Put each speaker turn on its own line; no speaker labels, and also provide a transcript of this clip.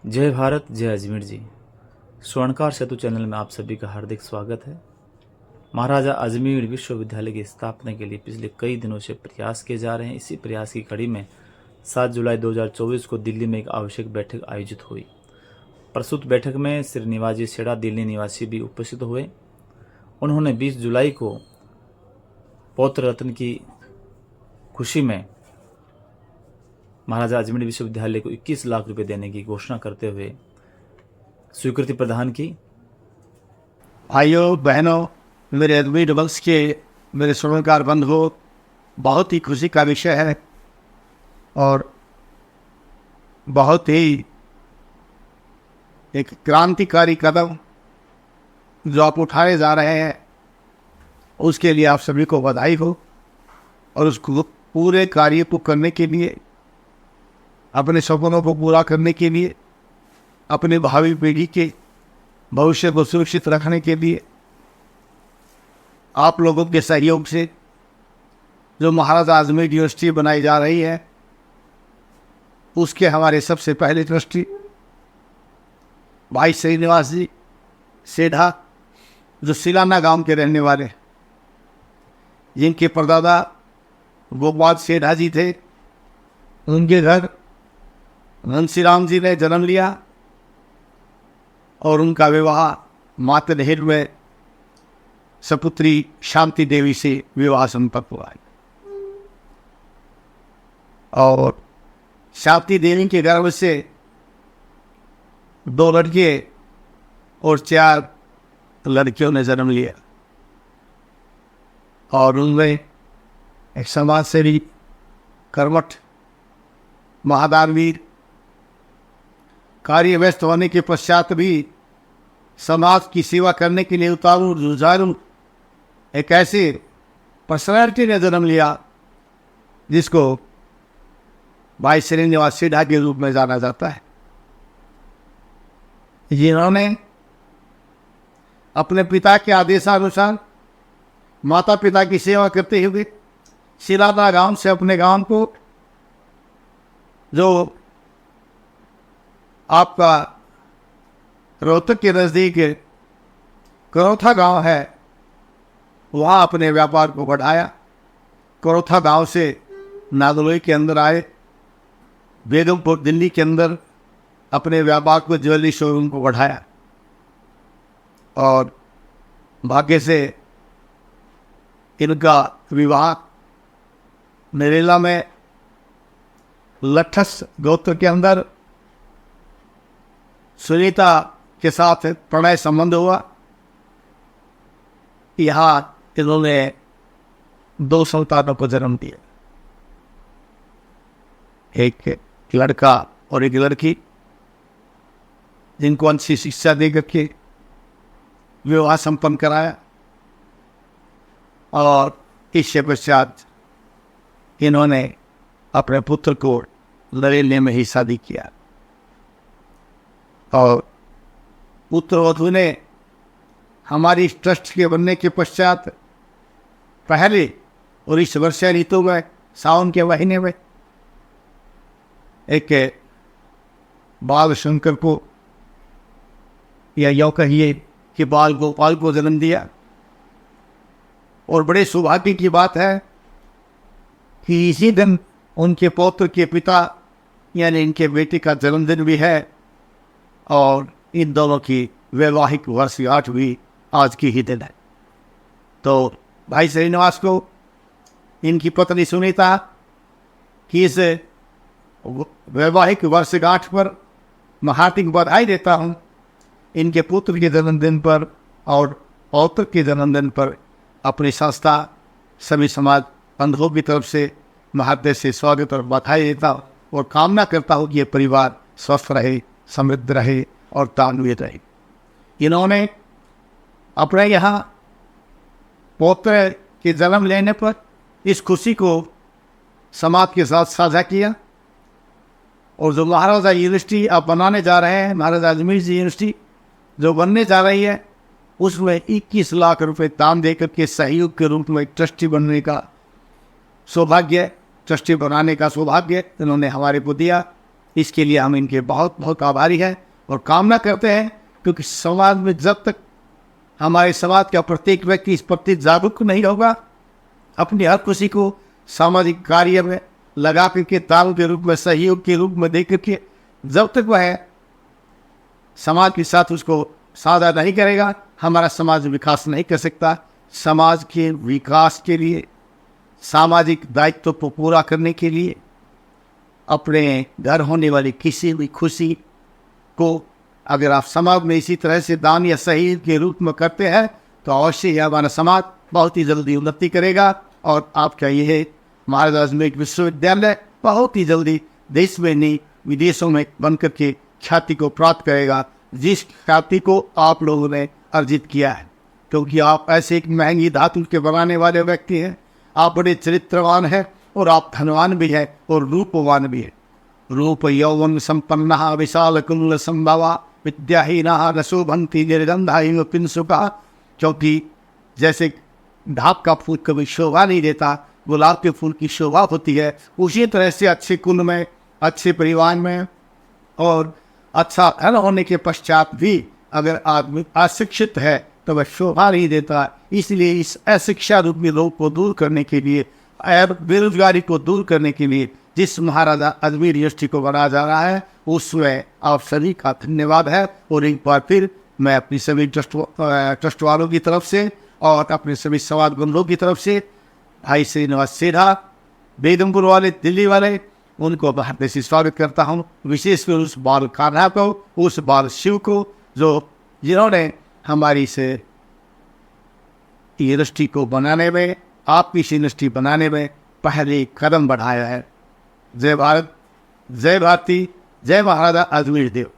जय भारत, जय अजमेर जी। स्वर्णकार सेतु चैनल में आप सभी का हार्दिक स्वागत है। महाराजा अजमेर विश्वविद्यालय की स्थापना के लिए पिछले कई दिनों से प्रयास किए जा रहे हैं। इसी प्रयास की कड़ी में 7 जुलाई 2024 को दिल्ली में एक आवश्यक बैठक आयोजित हुई। प्रस्तुत बैठक में श्रीनिवास जी सेठा दिल्ली निवासी भी उपस्थित हुए। उन्होंने 20 जुलाई को पौत्र रत्न की खुशी में महाराजा अजमेर विश्वविद्यालय को 21 लाख रुपए देने की घोषणा करते हुए स्वीकृति प्रदान की।
भाइयों बहनों, मेरे अजमेर वंश के मेरे स्वर्णकार बंधुओं, बहुत ही खुशी का विषय है और बहुत ही एक क्रांतिकारी कदम जो आप उठाए जा रहे हैं, उसके लिए आप सभी को बधाई हो। और उसको पूरे कार्य को करने के लिए, अपने सपनों को पूरा करने के लिए, अपने भावी पीढ़ी के भविष्य को सुरक्षित रखने के लिए आप लोगों के सहयोग से जो महाराजा अजमेर यूनिवर्सिटी बनाई जा रही है, उसके हमारे सबसे पहले ट्रस्टी भाई श्रीनिवास जी सेठा, जो सिलाना गांव के रहने वाले, जिनके परदादा गोपाल सेठा जी थे, उनके घर घनश्याम जी ने जन्म लिया और उनका विवाह मातरहेर में सपुत्री शांति देवी से विवाह संपन्न हुआ है। और शांति देवी के गर्भ से 2 लड़के और 4 लड़कियों ने जन्म लिया और उनमें एक समाज सेवी, कर्मठ, महादानवीर, कार्य व्यस्त होने के पश्चात भी समाज की सेवा करने के लिए उतारू जुझारू एक ऐसे पर्सनैलिटी ने जन्म लिया जिसको भाई श्रीनिवास सेठा के रूप में जाना जाता है, जिन्होंने अपने पिता के आदेशानुसार माता पिता की सेवा करते हुए सिलाना गांव से अपने गांव को, जो आपका रोहतक के नज़दीक करौथा गांव है, वहाँ अपने व्यापार को बढ़ाया। करौथा गांव से नादलोई के अंदर आए, बेगमपुर दिल्ली के अंदर अपने व्यापार को, ज्वेलरी शोरूम को बढ़ाया और भाग्य से इनका विवाह नरेला में लठस गोत्र के अंदर सुनीता के साथ प्रणय संबंध हुआ। यहाँ इन्होंने 2 संतानों को जन्म दिया, एक लड़का और एक लड़की, जिनको अच्छी शिक्षा दे करके विवाह संपन्न कराया। और इसके पश्चात इन्होंने अपने पुत्र को नरेले में ही शादी किया और पुत्र वधू ने हमारी ट्रस्ट के बनने के पश्चात पहले और इस वर्षा ऋतु में सावन के महीने में एक बाल शंकर को, या यूँ कहिए कि बाल गोपाल को जन्म दिया। और बड़े सौभाग्य की बात है कि इसी दिन उनके पौत्र के पिता यानी इनके बेटे का जन्मदिन भी है और इन दोनों की वैवाहिक वर्षगांठ भी आज की ही दिन है। तो भाई श्रीनिवास को, इनकी पत्नी सुनीता की इस वैवाहिक वर्षगांठ पर मैं हार्दिक बधाई देता हूँ। इनके पुत्र के जन्मदिन पर और पौत्र के जन्मदिन पर अपनी संस्था सभी समाज बंधुओं की तरफ से मैं हृदय से स्वागत और बधाई देता हूँ और कामना करता हूँ कि ये परिवार स्वस्थ रहे, समृद्ध रहे और तान्वित रहे। इन्होंने अपने यहाँ पौत्र के जन्म लेने पर इस खुशी को समाज के साथ साझा किया और जो महाराजा यूनिवर्सिटी आप बनाने जा रहे हैं, महाराजा अजमेर जी यूनिवर्सिटी जो बनने जा रही है, उसमें 21 लाख रुपए दान देकर के सहयोग के रूप में एक ट्रस्टी बनने का सौभाग्य ट्रस्टी बनाने का सौभाग्य इन्होंने हमारे को दिया। इसके लिए हम इनके बहुत बहुत आभारी हैं और कामना करते हैं, क्योंकि समाज में जब तक हमारे समाज का प्रत्येक व्यक्ति इस प्रति जागरूक नहीं होगा, अपनी हर खुशी को सामाजिक कार्य में लगा करके दान के रूप में, सहयोग के रूप में दे करके, जब तक वह समाज के साथ उसको साझा नहीं करेगा, हमारा समाज विकास नहीं कर सकता। समाज के विकास के लिए, सामाजिक दायित्व को पूरा करने के लिए, अपने घर होने वाली किसी भी खुशी को अगर आप समाज में इसी तरह से दान या सहयोग के रूप में करते हैं तो अवश्य ही हमारा समाज बहुत ही जल्दी उन्नति करेगा और आपका यह महाराजा अजमेर विश्वविद्यालय बहुत ही जल्दी देश में नहीं विदेशों में बनकर के ख्याति को प्राप्त करेगा, जिस ख्याति को आप लोगों ने अर्जित किया है। क्योंकि आप ऐसे एक महंगी धातु के बनाने वाले व्यक्ति हैं, आप बड़े चरित्रवान हैं और आप धनवान भी हैं और रूपवान भी हैं। रूप यौवन संपन्ना विशाल कुल संभवा विद्याहीना रसोभंती निर्गंधा पिंसुका। क्योंकि जैसे ढाप का फूल कभी शोभा नहीं देता, गुलाब के फूल की शोभा होती है, उसी तरह से अच्छे कुल में, अच्छे परिवार में और अच्छा धन होने के पश्चात भी अगर आदमी अशिक्षित है तो वह शोभा नहीं देता। इसलिए इस अशिक्षा रूपी रोग को दूर करने के लिए, बेरोजगारी को दूर करने के लिए जिस महाराजा अजमेर यूनिवर्सिटी को बनाया जा रहा है, उसमें आप सभी का धन्यवाद है। और एक बार फिर मैं अपनी सभी ट्रस्ट वालों की तरफ से और अपने सभी समाज बंधुओं की तरफ से भाई श्रीनिवास सेठा, बेगमपुर वाले, दिल्ली वाले, उनको हार्दिक से स्वागत करता हूँ। विशेषकर उस बाल कान्हा को, उस बाल शिव को, जिन्होंने हमारी इस यूनिवर्सिटी को बनाने में, आपकी इस यूनिवर्सिटी बनाने में पहले कदम बढ़ाया है। जय भारत, जय भारती, जय महाराजा अजमेर देव।